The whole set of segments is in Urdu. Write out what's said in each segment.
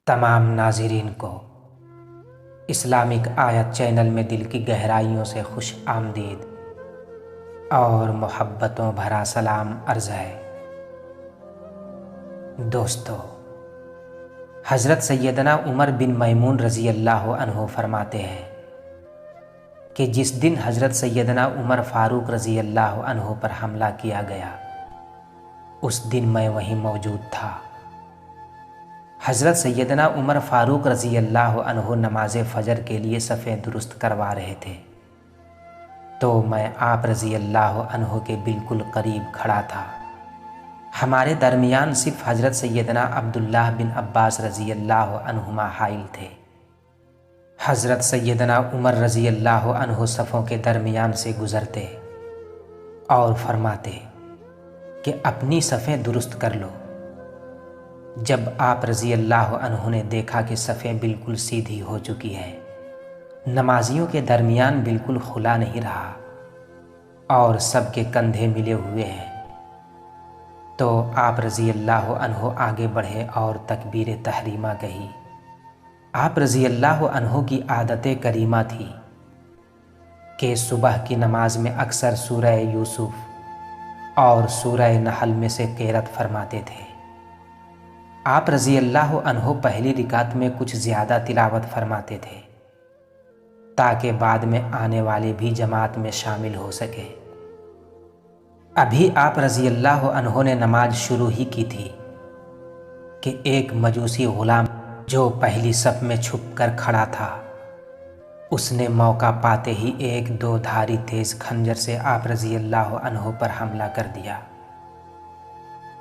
تمام ناظرین کو اسلامک آیت چینل میں دل کی گہرائیوں سے خوش آمدید اور محبتوں بھرا سلام عرض ہے۔ دوستو، حضرت سیدنا عمر بن میمون رضی اللہ عنہ فرماتے ہیں کہ جس دن حضرت سیدنا عمر فاروق رضی اللہ عنہ پر حملہ کیا گیا اس دن میں وہیں موجود تھا۔ حضرت سیدنا عمر فاروق رضی اللہ عنہ نماز فجر کے لیے صفیں درست کروا رہے تھے تو میں آپ رضی اللہ عنہ کے بالکل قریب کھڑا تھا۔ ہمارے درمیان صرف حضرت سیدنا عبداللہ بن عباس رضی اللہ عنہما حائل تھے۔ حضرت سیدنا عمر رضی اللہ عنہ صفوں کے درمیان سے گزرتے اور فرماتے کہ اپنی صفیں درست کر لو۔ جب آپ رضی اللہ عنہ نے دیکھا کہ صفیں بالکل سیدھی ہو چکی ہے، نمازیوں کے درمیان بالکل کھلا نہیں رہا اور سب کے کندھے ملے ہوئے ہیں، تو آپ رضی اللہ عنہ آگے بڑھے اور تکبیر تحریمہ کہی۔ آپ رضی اللہ عنہ کی عادت کریمہ تھی کہ صبح کی نماز میں اکثر سورہ یوسف اور سورہ نحل میں سے قرأت فرماتے تھے۔ آپ رضی اللہ عنہ پہلی رکعت میں کچھ زیادہ تلاوت فرماتے تھے تاکہ بعد میں آنے والے بھی جماعت میں شامل ہو سکے۔ ابھی آپ رضی اللہ عنہ نے نماز شروع ہی کی تھی کہ ایک مجوسی غلام جو پہلی صف میں چھپ کر کھڑا تھا، اس نے موقع پاتے ہی ایک دو دھاری تیز خنجر سے آپ رضی اللہ عنہ پر حملہ کر دیا۔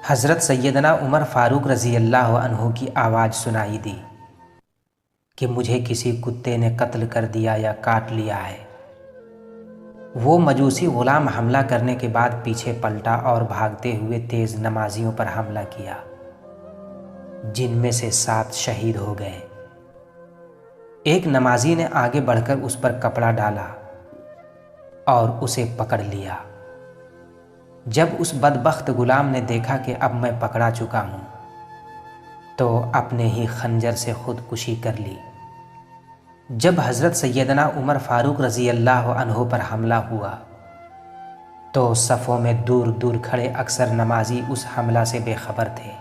حضرت سیدنا عمر فاروق رضی اللہ عنہ کی آواز سنائی دی کہ مجھے کسی کتے نے قتل کر دیا یا کاٹ لیا ہے۔ وہ مجوسی غلام حملہ کرنے کے بعد پیچھے پلٹا اور بھاگتے ہوئے تیز نمازیوں پر حملہ کیا، جن میں سے 7 شہید ہو گئے۔ ایک نمازی نے آگے بڑھ کر اس پر کپڑا ڈالا اور اسے پکڑ لیا۔ جب اس بدبخت غلام نے دیکھا کہ اب میں پکڑا چکا ہوں تو اپنے ہی خنجر سے خودکشی کر لی۔ جب حضرت سیدنا عمر فاروق رضی اللہ عنہ پر حملہ ہوا تو صفوں میں دور دور کھڑے اکثر نمازی اس حملہ سے بے خبر تھے۔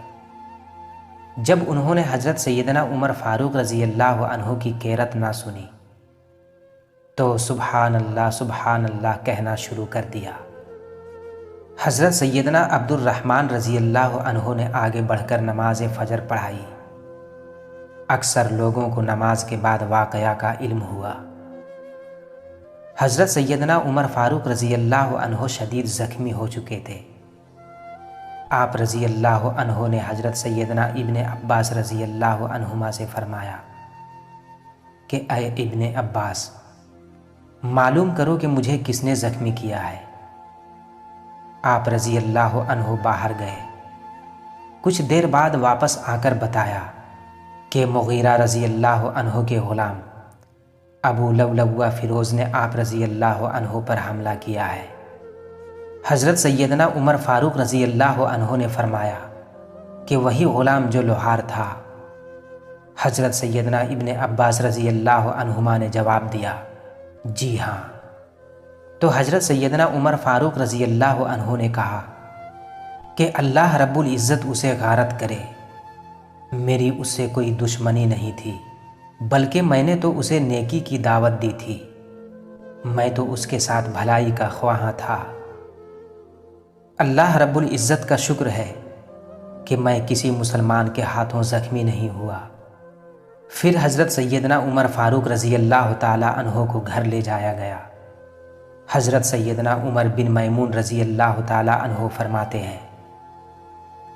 جب انہوں نے حضرت سیدنا عمر فاروق رضی اللہ عنہ کی قرأت نہ سنی تو سبحان اللہ کہنا شروع کر دیا۔ حضرت سیدنا عبد الرحمن رضی اللہ عنہ نے آگے بڑھ کر نماز فجر پڑھائی۔ اکثر لوگوں کو نماز کے بعد واقعہ کا علم ہوا۔ حضرت سیدنا عمر فاروق رضی اللہ عنہ شدید زخمی ہو چکے تھے۔ آپ رضی اللہ عنہ نے حضرت سیدنا ابن عباس رضی اللہ عنہما سے فرمایا کہ اے ابن عباس، معلوم کرو کہ مجھے کس نے زخمی کیا ہے۔ آپ رضی اللہ عنہ باہر گئے۔ کچھ دیر بعد واپس آ کر بتایا کہ مغیرہ رضی اللہ عنہ کے غلام ابو لؤلؤہ فیروز نے آپ رضی اللہ عنہ پر حملہ کیا ہے۔ حضرت سیدنا عمر فاروق رضی اللہ عنہ نے فرمایا کہ وہی غلام جو لوہار تھا۔ حضرت سیدنا ابن عباس رضی اللہ عنہما نے جواب دیا، جی ہاں۔ تو حضرت سیدنا عمر فاروق رضی اللہ عنہ نے کہا کہ اللہ رب العزت اسے غارت کرے، میری اس سے کوئی دشمنی نہیں تھی، بلکہ میں نے تو اسے نیکی کی دعوت دی تھی، میں تو اس کے ساتھ بھلائی کا خواہاں تھا۔ اللہ رب العزت کا شکر ہے کہ میں کسی مسلمان کے ہاتھوں زخمی نہیں ہوا۔ پھر حضرت سیدنا عمر فاروق رضی اللہ تعالی عنہ کو گھر لے جایا گیا۔ حضرت سیدنا عمر بن میمون رضی اللہ تعالی عنہ فرماتے ہیں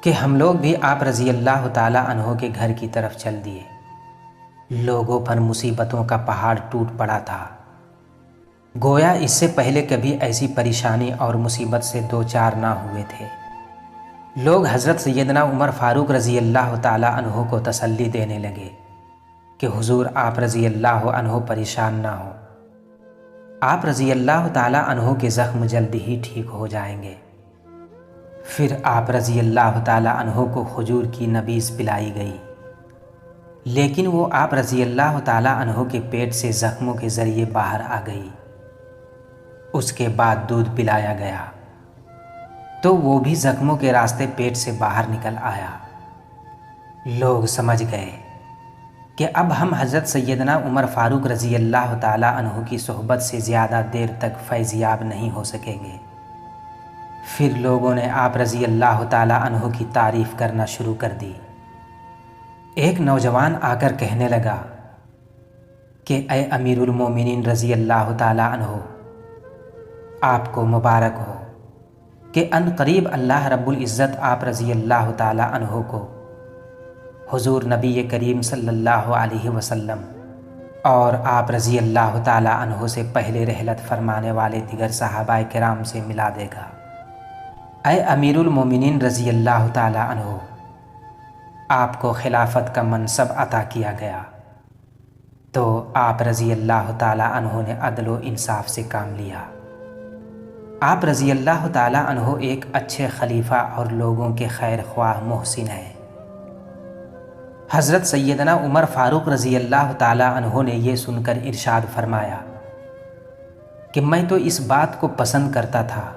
کہ ہم لوگ بھی آپ رضی اللہ تعالی عنہ کے گھر کی طرف چل دیے۔ لوگوں پر مصیبتوں کا پہاڑ ٹوٹ پڑا تھا، گویا اس سے پہلے کبھی ایسی پریشانی اور مصیبت سے دو چار نہ ہوئے تھے۔ لوگ حضرت سیدنا عمر فاروق رضی اللہ تعالی عنہ کو تسلی دینے لگے کہ حضور آپ رضی اللہ عنہ پریشان نہ ہو، آپ رضی اللہ تعالی عنہ کے زخم جلد ہی ٹھیک ہو جائیں گے۔ پھر آپ رضی اللہ تعالی عنہ کو کھجور کی نبیذ پلائی گئی۔ لیکن وہ آپ رضی اللہ تعالیٰ عنہ کے پیٹ سے زخموں کے ذریعے باہر آ گئی۔ اس کے بعد دودھ پلایا گیا تو وہ بھی زخموں کے راستے پیٹ سے باہر نکل آیا۔ لوگ سمجھ گئے کہ اب ہم حضرت سیدنا عمر فاروق رضی اللہ تعالیٰ عنہ کی صحبت سے زیادہ دیر تک فیضیاب نہیں ہو سکیں گے۔ پھر لوگوں نے آپ رضی اللہ تعالیٰ عنہ کی تعریف کرنا شروع کر دی۔ ایک نوجوان آ کر کہنے لگا کہ اے امیر المومنین رضی اللہ تعالیٰ عنہ، آپ کو مبارک ہو کہ ان قریب اللہ رب العزت آپ رضی اللہ تعالیٰ عنہ کو حضور نبی کریم صلی اللہ علیہ وسلم اور آپ رضی اللہ تعالیٰ عنہ سے پہلے رحلت فرمانے والے دیگر صحابہ کرام سے ملا دے گا۔ اے امیر المومنین رضی اللہ تعالیٰ عنہ، آپ کو خلافت کا منصب عطا کیا گیا تو آپ رضی اللہ تعالیٰ عنہ نے عدل و انصاف سے کام لیا۔ آپ رضی اللہ تعالیٰ عنہ ایک اچھے خلیفہ اور لوگوں کے خیر خواہ محسن ہیں۔ حضرت سیدنا عمر فاروق رضی اللہ تعالیٰ عنہ نے یہ سن کر ارشاد فرمایا کہ میں تو اس بات کو پسند کرتا تھا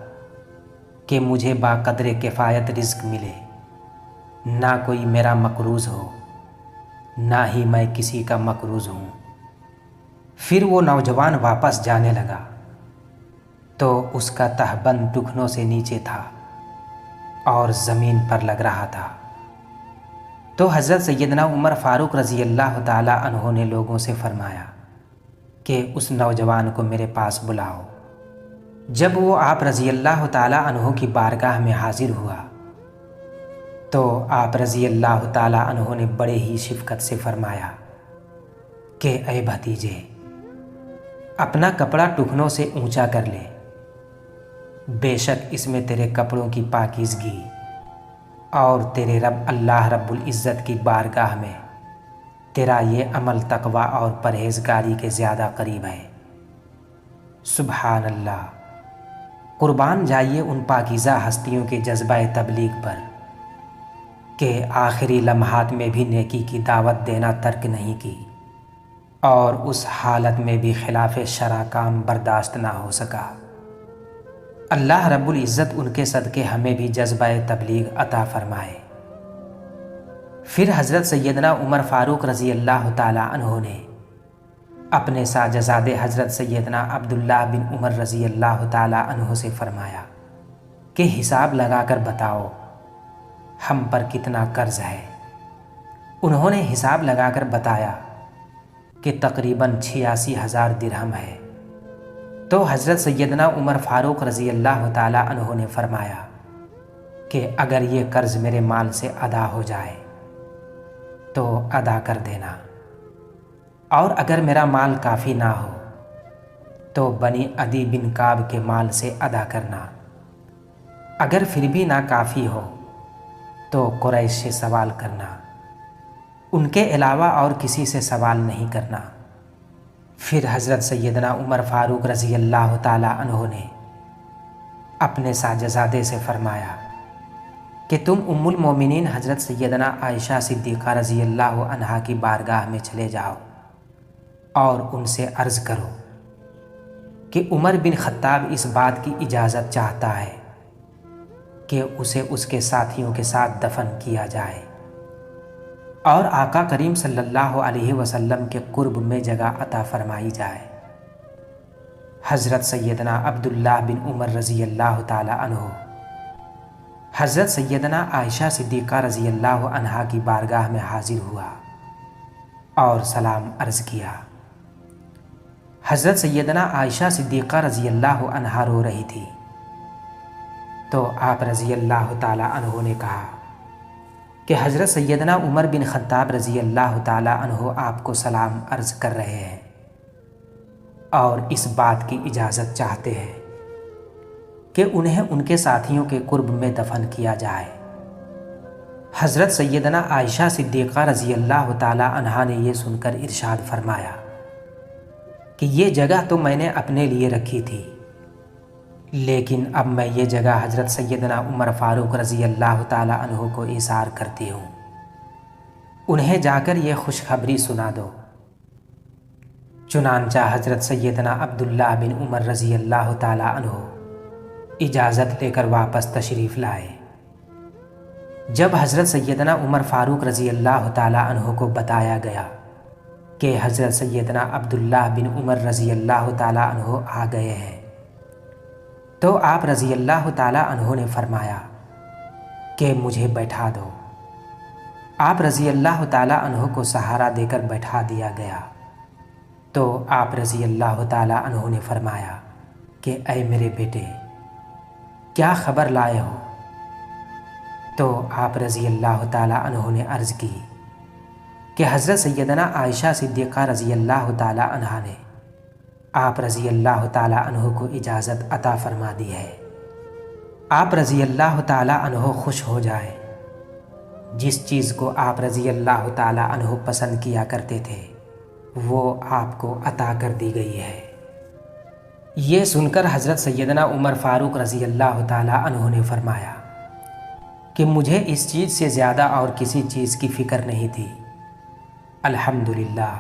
کہ مجھے باقدر کفایت رزق ملے، نہ کوئی میرا مقروض ہو نہ ہی میں کسی کا مقروض ہوں۔ پھر وہ نوجوان واپس جانے لگا تو اس کا تہبند ٹخنوں سے نیچے تھا اور زمین پر لگ رہا تھا۔ تو حضرت سیدنا عمر فاروق رضی اللہ تعالیٰ عنہ نے لوگوں سے فرمایا کہ اس نوجوان کو میرے پاس بلاؤ۔ جب وہ آپ رضی اللہ تعالیٰ عنہ کی بارگاہ میں حاضر ہوا تو آپ رضی اللہ تعالیٰ عنہ نے بڑے ہی شفقت سے فرمایا کہ اے بھتیجے، اپنا کپڑا ٹخنوں سے اونچا کر لے، بے شک اس میں تیرے کپڑوں کی پاکیزگی اور تیرے رب اللہ رب العزت کی بارگاہ میں تیرا یہ عمل تقوی اور پرہیزگاری کے زیادہ قریب ہے۔ سبحان اللہ، قربان جائیے ان پاکیزہ ہستیوں کے جذبہ تبلیغ پر کہ آخری لمحات میں بھی نیکی کی دعوت دینا ترک نہیں کی اور اس حالت میں بھی خلاف شرع کام برداشت نہ ہو سکا۔ اللہ رب العزت ان کے صدقے ہمیں بھی جذبہ تبلیغ عطا فرمائے۔ پھر حضرت سیدنا عمر فاروق رضی اللہ تعالیٰ عنہ نے اپنے ساجزادے حضرت سیدنا عبداللہ بن عمر رضی اللہ تعالیٰ عنہ سے فرمایا کہ حساب لگا کر بتاؤ ہم پر کتنا قرض ہے۔ انہوں نے حساب لگا کر بتایا کہ تقریباً 86,000 درہم ہے۔ تو حضرت سیدنا عمر فاروق رضی اللہ تعالیٰ عنہ نے فرمایا کہ اگر یہ قرض میرے مال سے ادا ہو جائے تو ادا کر دینا، اور اگر میرا مال کافی نہ ہو تو بنی عدی بن کعب کے مال سے ادا کرنا، اگر پھر بھی ناکافی ہو تو قریش سے سوال کرنا، ان کے علاوہ اور کسی سے سوال نہیں کرنا۔ پھر حضرت سیدنا عمر فاروق رضی اللہ تعالیٰ عنہ نے اپنے ساجزادے سے فرمایا کہ تم ام المومنین حضرت سیدنا عائشہ صدیقہ رضی اللہ عنہا کی بارگاہ میں چلے جاؤ اور ان سے عرض کرو کہ عمر بن خطاب اس بات کی اجازت چاہتا ہے کہ اسے اس کے ساتھیوں کے ساتھ دفن کیا جائے اور آقا کریم صلی اللہ علیہ وسلم کے قرب میں جگہ عطا فرمائی جائے۔ حضرت سیدنا عبداللہ بن عمر رضی اللہ تعالی عنہ حضرت سیدنا عائشہ صدیقہ رضی اللہ عنہا کی بارگاہ میں حاضر ہوا اور سلام عرض کیا۔ حضرت سیدنا عائشہ صدیقہ رضی اللہ عنہا رو رہی تھی تو آپ رضی اللہ تعالی عنہ نے کہا کہ حضرت سیدنا عمر بن خطاب رضی اللہ تعالی عنہ آپ کو سلام عرض کر رہے ہیں اور اس بات کی اجازت چاہتے ہیں کہ انہیں ان کے ساتھیوں کے قرب میں دفن کیا جائے۔ حضرت سیدنا عائشہ صدیقہ رضی اللہ تعالی عنہا نے یہ سن کر ارشاد فرمایا کہ یہ جگہ تو میں نے اپنے لیے رکھی تھی، لیکن اب میں یہ جگہ حضرت سیدنا عمر فاروق رضی اللہ تعالی عنہ کو ایثار کرتی ہوں۔ انہیں جا کر یہ خوشخبری سنا دو۔ چنانچہ حضرت سیدنا عبداللہ بن عمر رضی اللہ تعالیٰ عنہ اجازت لے کر واپس تشریف لائے۔ جب حضرت سیدنا عمر فاروق رضی اللہ تعالیٰ عنہ کو بتایا گیا کہ حضرت سیدنا عبداللہ بن عمر رضی اللہ تعالیٰ عنہ آ گئے ہیں، تو آپ رضی اللہ تعالیٰ عنہ نے فرمایا کہ مجھے بیٹھا دو۔ آپ رضی اللہ تعالیٰ عنہ کو سہارا دے کر بیٹھا دیا گیا، تو آپ رضی اللہ تعالیٰ عنہ نے فرمایا کہ اے میرے بیٹے، کیا خبر لائے ہو؟ تو آپ رضی اللہ تعالیٰ عنہ نے عرض کی کہ حضرت سیدنا عائشہ صدیقہ رضی اللہ تعالیٰ عنہا نے آپ رضی اللہ تعالیٰ عنہ کو اجازت عطا فرما دی ہے۔ آپ رضی اللہ تعالیٰ عنہ خوش ہو جائیں، جس چیز کو آپ رضی اللہ تعالیٰ عنہ پسند کیا کرتے تھے وہ آپ کو عطا کر دی گئی ہے۔ یہ سن کر حضرت سیدنا عمر فاروق رضی اللہ تعالیٰ عنہ نے فرمایا کہ مجھے اس چیز سے زیادہ اور کسی چیز کی فکر نہیں تھی۔ الحمدللہ،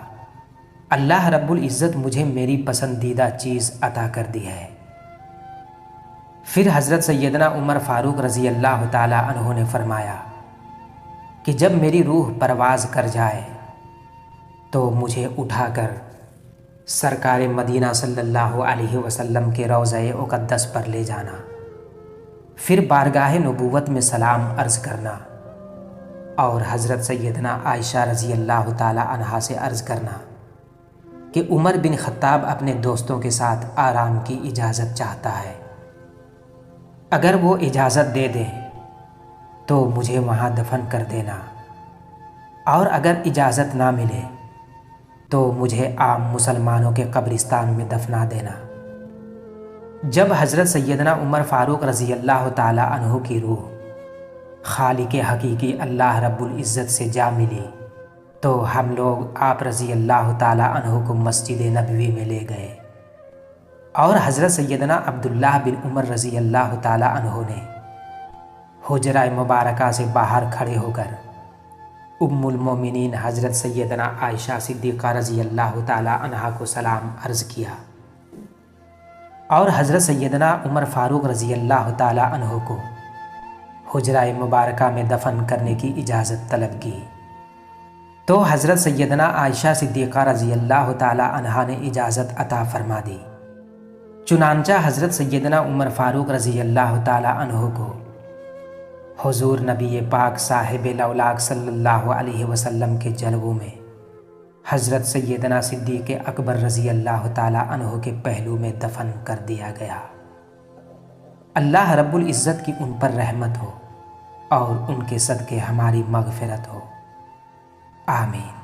اللہ رب العزت مجھے میری پسندیدہ چیز عطا کر دی ہے۔ پھر حضرت سیدنا عمر فاروق رضی اللہ تعالیٰ عنہ نے فرمایا کہ جب میری روح پرواز کر جائے تو مجھے اٹھا کر سرکار مدینہ صلی اللہ علیہ وسلم کے روضہ اقدس پر لے جانا، پھر بارگاہ نبوت میں سلام عرض کرنا اور حضرت سیدنا عائشہ رضی اللہ تعالیٰ عنہا سے عرض کرنا کہ عمر بن خطاب اپنے دوستوں کے ساتھ آرام کی اجازت چاہتا ہے، اگر وہ اجازت دے دیں تو مجھے وہاں دفن کر دینا، اور اگر اجازت نہ ملے تو مجھے عام مسلمانوں کے قبرستان میں دفنا دینا۔ جب حضرت سیدنا عمر فاروق رضی اللہ تعالیٰ عنہ کی روح خالق حقیقی اللہ رب العزت سے جا ملی تو ہم لوگ آپ رضی اللہ تعالیٰ عنہ کو مسجد نبوی میں لے گئے، اور حضرت سیدنا عبداللہ بن عمر رضی اللہ تعالیٰ عنہ نے حجرہ مبارکہ سے باہر کھڑے ہو کر ام المومنین حضرت سیدنا عائشہ صدیقہ رضی اللہ تعالیٰ عنہا کو سلام عرض کیا، اور حضرت سیدنا عمر فاروق رضی اللہ تعالیٰ عنہ کو حجرہ مبارکہ میں دفن کرنے کی اجازت طلب کی، تو حضرت سیدنا عائشہ صدیقہ رضی اللہ تعالیٰ عنہا نے اجازت عطا فرما دی۔ چنانچہ حضرت سیدنا عمر فاروق رضی اللہ تعالیٰ عنہ کو حضور نبی پاک صاحب لولاک صلی اللہ علیہ وسلم کے جلووں میں حضرت سیدنا صدیق اکبر رضی اللہ تعالیٰ عنہ کے پہلو میں دفن کر دیا گیا۔ اللہ رب العزت کی ان پر رحمت ہو اور ان کے صدقے ہماری مغفرت ہو، آمین۔